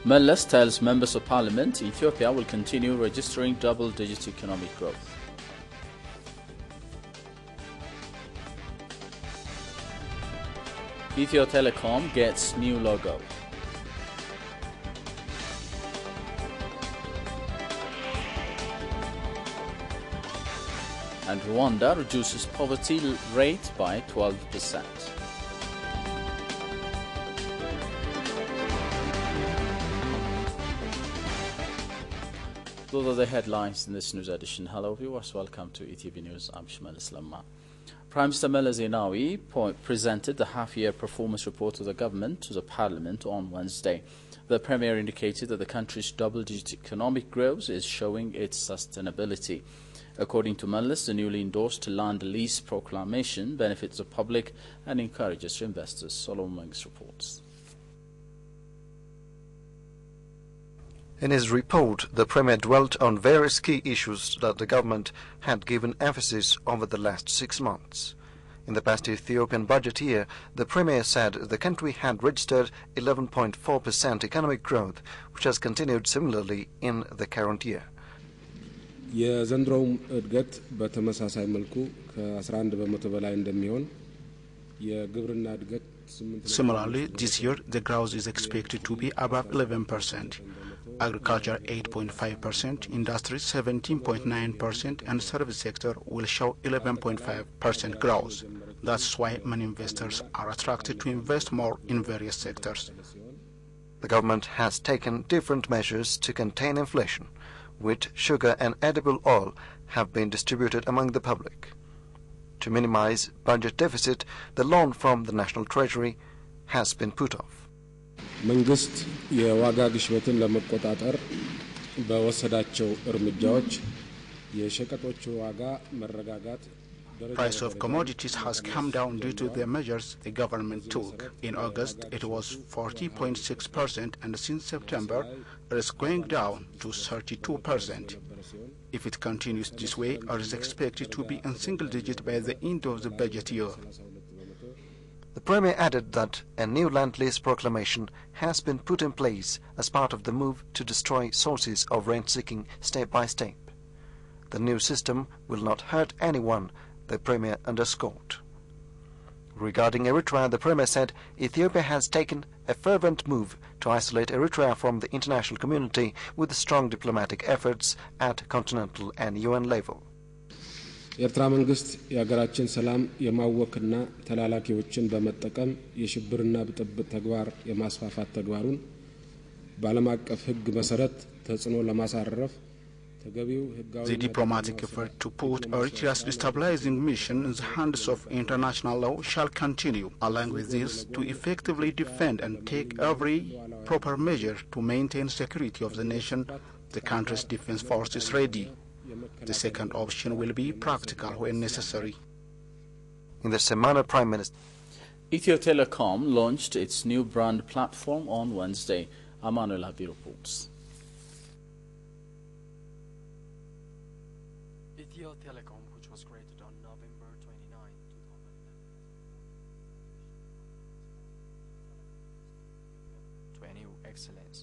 Mellas tells members of parliament Ethiopia will continue registering double-digit economic growth. Ethio Telecom gets new logo. And Rwanda reduces poverty rate by 12%. Those are the headlines in this news edition. Hello viewers, welcome to ETV News. I'm Shmal Islamma. Prime Minister Meles Zenawi presented the half-year performance report of the government to the parliament on Wednesday. The Premier indicated that the country's double-digit economic growth is showing its sustainability. According to Meles, the newly endorsed land lease proclamation benefits the public and encourages investors. Solomon Mengs reports. In his report, the Premier dwelt on various key issues that the government had given emphasis over the last 6 months. In the past Ethiopian budget year, the Premier said the country had registered 11.4% economic growth, which has continued similarly in the current year. የዘንድሮውም እድገት በተመሳሳይ መልኩ ከ11 በመቶ በላይ እንደሚሆን የግብርና እድገት Similarly, this year the growth is expected to be above 11%. Agriculture 8.5%, industry 17.9%, and service sector will show 11.5% growth. That's why many investors are attracted to invest more in various sectors. The government has taken different measures to contain inflation. Wheat, sugar and edible oil have been distributed among the public. To minimize budget deficit, the loan from the National Treasury has been put off. መንግስት የዋጋ ግሽበትን ለመቆጣጠር በወሰዳቸው እርምጃዎች የሸቀጦች ዋጋ መረጋጋት Price of commodities has come down due to the measures the government took. In August, it was 40.6%, and since September, it is going down to 32%. If it continues this way, it is expected to be in single digit by the end of the budget year. The Premier added that a new land lease proclamation has been put in place as part of the move to destroy sources of rent-seeking step by step. The new system will not hurt anyone, the Premier underscored. Regarding Eritrea, the Premier said Ethiopia has taken a fervent move to isolate Eritrea from the international community with strong diplomatic efforts at continental and UN level. የኤርትራ መንግስት የሀገራችን ሰላም የማወክና ተላላኪዎችን በመጠቀም የሽብርና ብጥብጥ ተግባር የማስፋፋት ተግባሩን በዓለም አቀፍ ሕግ መሰረት ተጽዕኖ ለማሳረፍ The diplomatic effort to put Eritrea's destabilizing mission in the hands of international law shall continue, along with this, to effectively defend and take every proper measure to maintain security of the nation. The country's defense force is ready. The second option will be practical when necessary. In the Semana, Prime Minister Ethio Telecom launched its new brand platform on Wednesday. Amanuel Habi reports. Ethio Telecom, which was created on November 29, 2011, to a new excellence.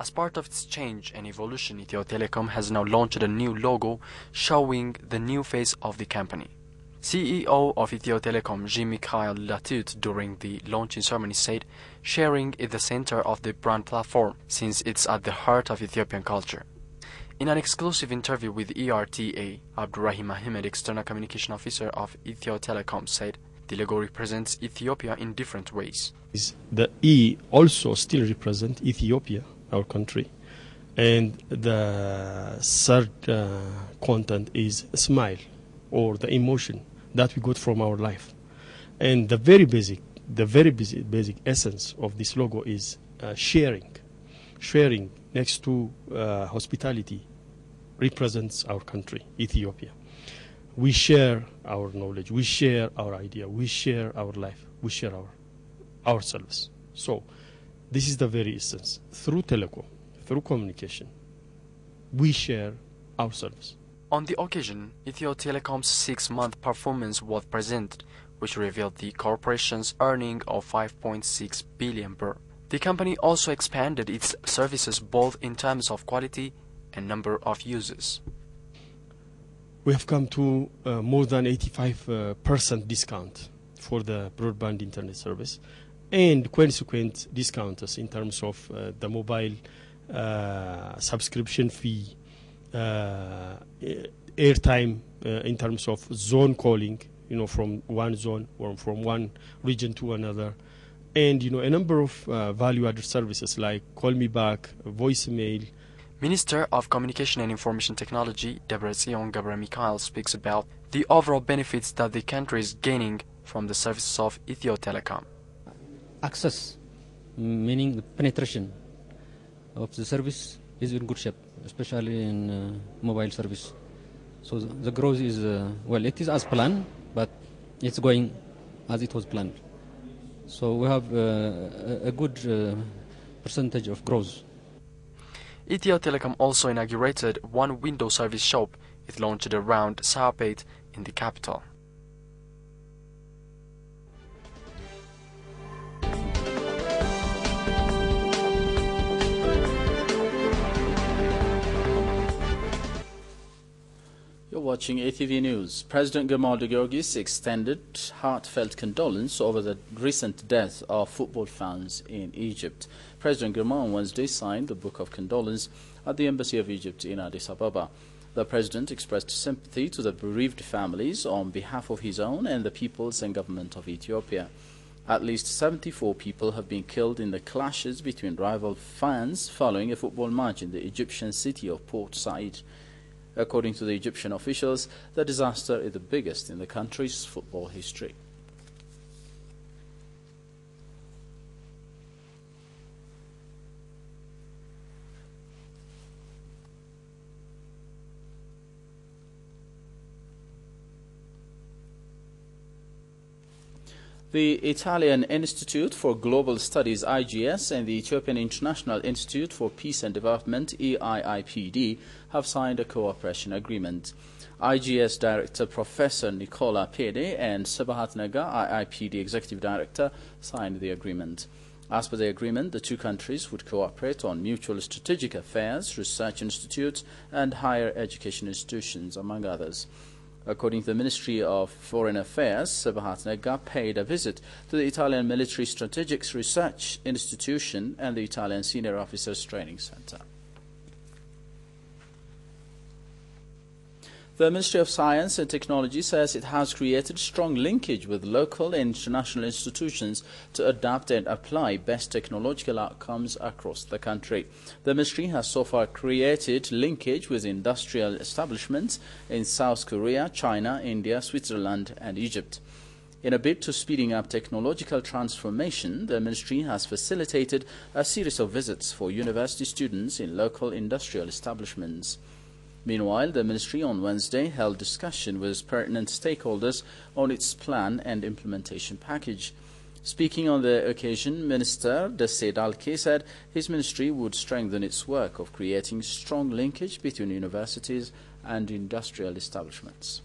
As part of its change and evolution, Ethio Telecom has now launched a new logo showing the new face of the company. CEO of Ethio Telecom, Jean-Michel Latut, during the launching ceremony said, sharing is the center of the brand platform since it's at the heart of Ethiopian culture. In an exclusive interview with ERTA, Abdurrahim Ahmed, External Communication Officer of Ethio Telecom, said the logo represents Ethiopia in different ways. The E also still represents Ethiopia, our country, and the third content is smile, or the emotion that we got from our life. And the very basic essence of this logo is sharing next to hospitality represents our country, Ethiopia. We share our knowledge, we share our idea, we share our life, we share ourselves. So this is the very essence. Through telecom, through communication, we share ourselves. On the occasion, Ethio Telecom's 6-month performance was presented, which revealed the corporation's earning of 5.6 billion birr. The company also expanded its services both in terms of quality and number of users. We have come to more than 85% discount for the broadband internet service, and consequent discounts in terms of the mobile subscription fee, airtime in terms of zone calling, from one zone or from one region to another, and a number of value-added services like call me back, voicemail. Minister of Communication and Information Technology Debretsion Gebremikhail speaks about the overall benefits that the country is gaining from the services of Ethio Telecom. Access, meaning the penetration of the service, is in good shape, especially in mobile service. So the growth is, it is as planned, but it's going as it was planned. So we have a good percentage of growth. Ethio Telecom also inaugurated one window service shop it launched around Saapet in the capital. You're watching ETV News. President Gamal Georgis extended heartfelt condolence over the recent death of football fans in Egypt. President Gamal on Wednesday signed the Book of Condolence at the Embassy of Egypt in Addis Ababa. The President expressed sympathy to the bereaved families on behalf of his own and the peoples and government of Ethiopia. At least 74 people have been killed in the clashes between rival fans following a football match in the Egyptian city of Port Said. According to the Egyptian officials, the disaster is the biggest in the country's football history. The Italian Institute for Global Studies (IGS) and the Ethiopian International Institute for Peace and Development (EIIPD) have signed a cooperation agreement. IGS Director Professor Nicola Pede and Sabahat Naga, IIPD Executive Director, signed the agreement. As per the agreement, the two countries would cooperate on mutual strategic affairs, research institutes, and higher education institutions, among others. According to the Ministry of Foreign Affairs, Sabahat Naga paid a visit to the Italian Military Strategic Research Institution and the Italian Senior Officers Training Center. The Ministry of Science and Technology says it has created strong linkage with local and international institutions to adapt and apply best technological outcomes across the country. The ministry has so far created linkage with industrial establishments in South Korea, China, India, Switzerland, and Egypt. In a bid to speeding up technological transformation, the ministry has facilitated a series of visits for university students in local industrial establishments. Meanwhile, the ministry on Wednesday held discussion with pertinent stakeholders on its plan and implementation package. Speaking on the occasion, Minister Desse Dalke said his ministry would strengthen its work of creating strong linkage between universities and industrial establishments.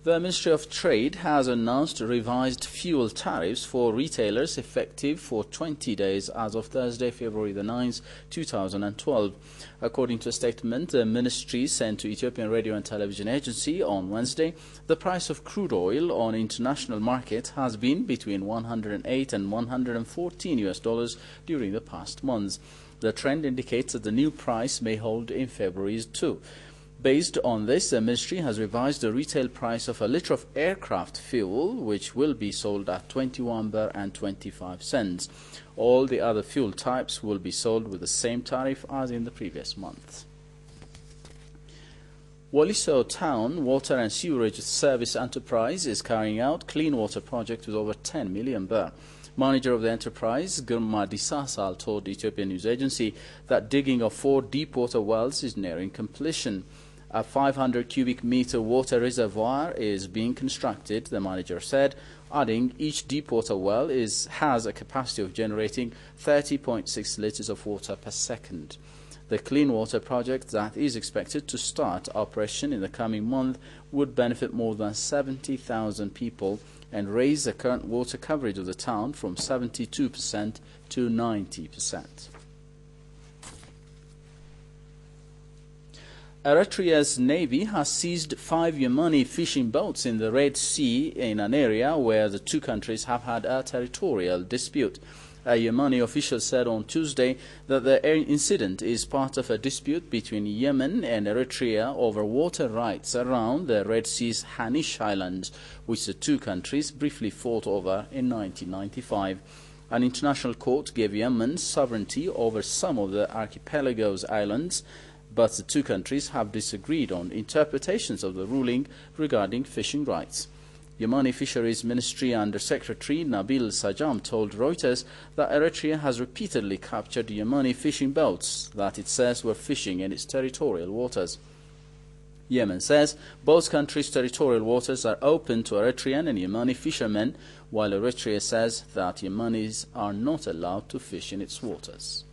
The Ministry of Trade has announced revised fuel tariffs for retailers effective for 20 days as of Thursday, February the 9th, 2012. According to a statement the ministry sent to Ethiopian Radio and Television Agency on Wednesday, the price of crude oil on international market has been between $108 and $114 during the past months. The trend indicates that the new price may hold in February too. Based on this, the ministry has revised the retail price of a litre of aircraft fuel, which will be sold at 21 birr and 25 cents. All the other fuel types will be sold with the same tariff as in the previous month. Waliso Town Water and Sewerage Service Enterprise is carrying out clean water project with over 10 million birr. Manager of the enterprise, Girma Disasal, told the Ethiopian News Agency that digging of 4 deep water wells is nearing completion. A 500 cubic meter water reservoir is being constructed, the manager said, adding each deep water well has a capacity of generating 30.6 litres of water per second. The clean water project that is expected to start operation in the coming month would benefit more than 70,000 people and raise the current water coverage of the town from 72% to 90%. Eritrea's navy has seized 5 Yemeni fishing boats in the Red Sea in an area where the two countries have had a territorial dispute. A Yemeni official said on Tuesday that the incident is part of a dispute between Yemen and Eritrea over water rights around the Red Sea's Hanish Islands, which the two countries briefly fought over in 1995. An international court gave Yemen sovereignty over some of the archipelago's islands, but the two countries have disagreed on interpretations of the ruling regarding fishing rights. Yemeni Fisheries Ministry Under Secretary Nabil Sajam told Reuters that Eritrea has repeatedly captured Yemeni fishing boats that it says were fishing in its territorial waters. Yemen says both countries' territorial waters are open to Eritrean and Yemeni fishermen, while Eritrea says that Yemenis are not allowed to fish in its waters.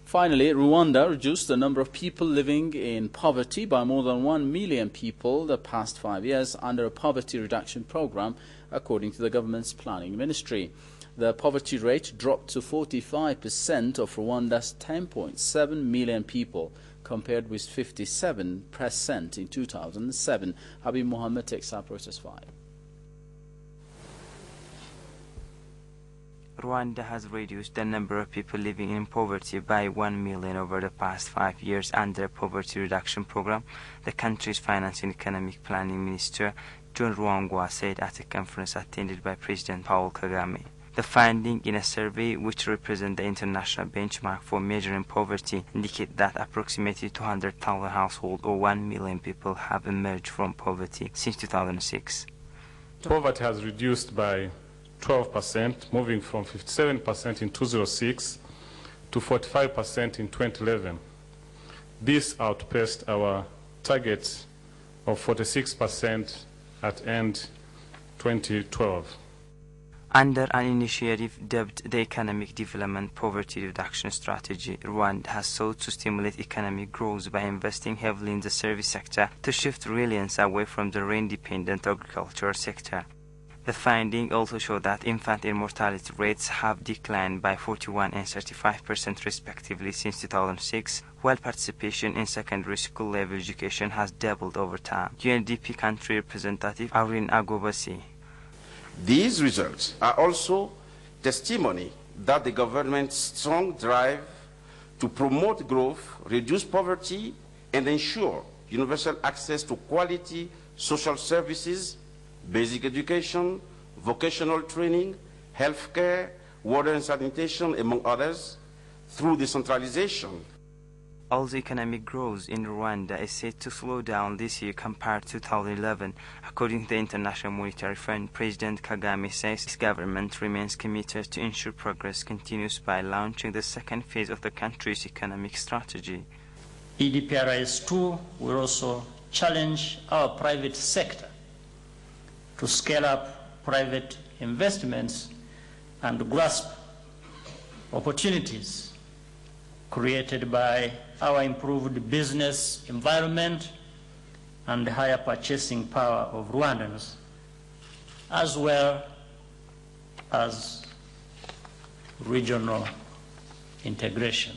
Finally, Rwanda reduced the number of people living in poverty by more than 1 million people the past 5 years under a poverty reduction program, according to the government's planning ministry. The poverty rate dropped to 45% of Rwanda's 10.7 million people, compared with 57% in 2007. Habib Mohammed takes up Reuters 5. Rwanda has reduced the number of people living in poverty by 1 million over the past 5 years under a poverty reduction program, the country's finance and economic planning minister, John Rwangwa, said at a conference attended by President Paul Kagame. The finding in a survey which represents the international benchmark for measuring poverty indicate that approximately 200,000 households or 1 million people have emerged from poverty since 2006. Poverty has reduced by 12%, moving from 57% in 2006 to 45% in 2011. This outpaced our target of 46% at end 2012. Under an initiative dubbed the Economic Development Poverty Reduction Strategy, Rwanda has sought to stimulate economic growth by investing heavily in the service sector to shift reliance away from the rain-dependent agricultural sector. The finding also showed that infant mortality rates have declined by 41% and 35% respectively since 2006, while participation in secondary school level education has doubled over time. UNDP country representative Aurin Agobasi. These results are also testimony that the government's strong drive to promote growth, reduce poverty, and ensure universal access to quality social services, basic education, vocational training, healthcare, water and sanitation, among others, through decentralization. Also, economic growth in Rwanda is set to slow down this year compared to 2011. According to the International Monetary Fund, President Kagame says his government remains committed to ensure progress continues by launching the second phase of the country's economic strategy. EDPRIS2 will also challenge our private sector to scale up private investments and grasp opportunities created by our improved business environment and the higher purchasing power of Rwandans, as well as regional integration.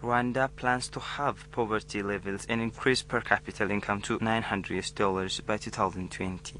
Rwanda plans to halve poverty levels and increase per capita income to $900 by 2020.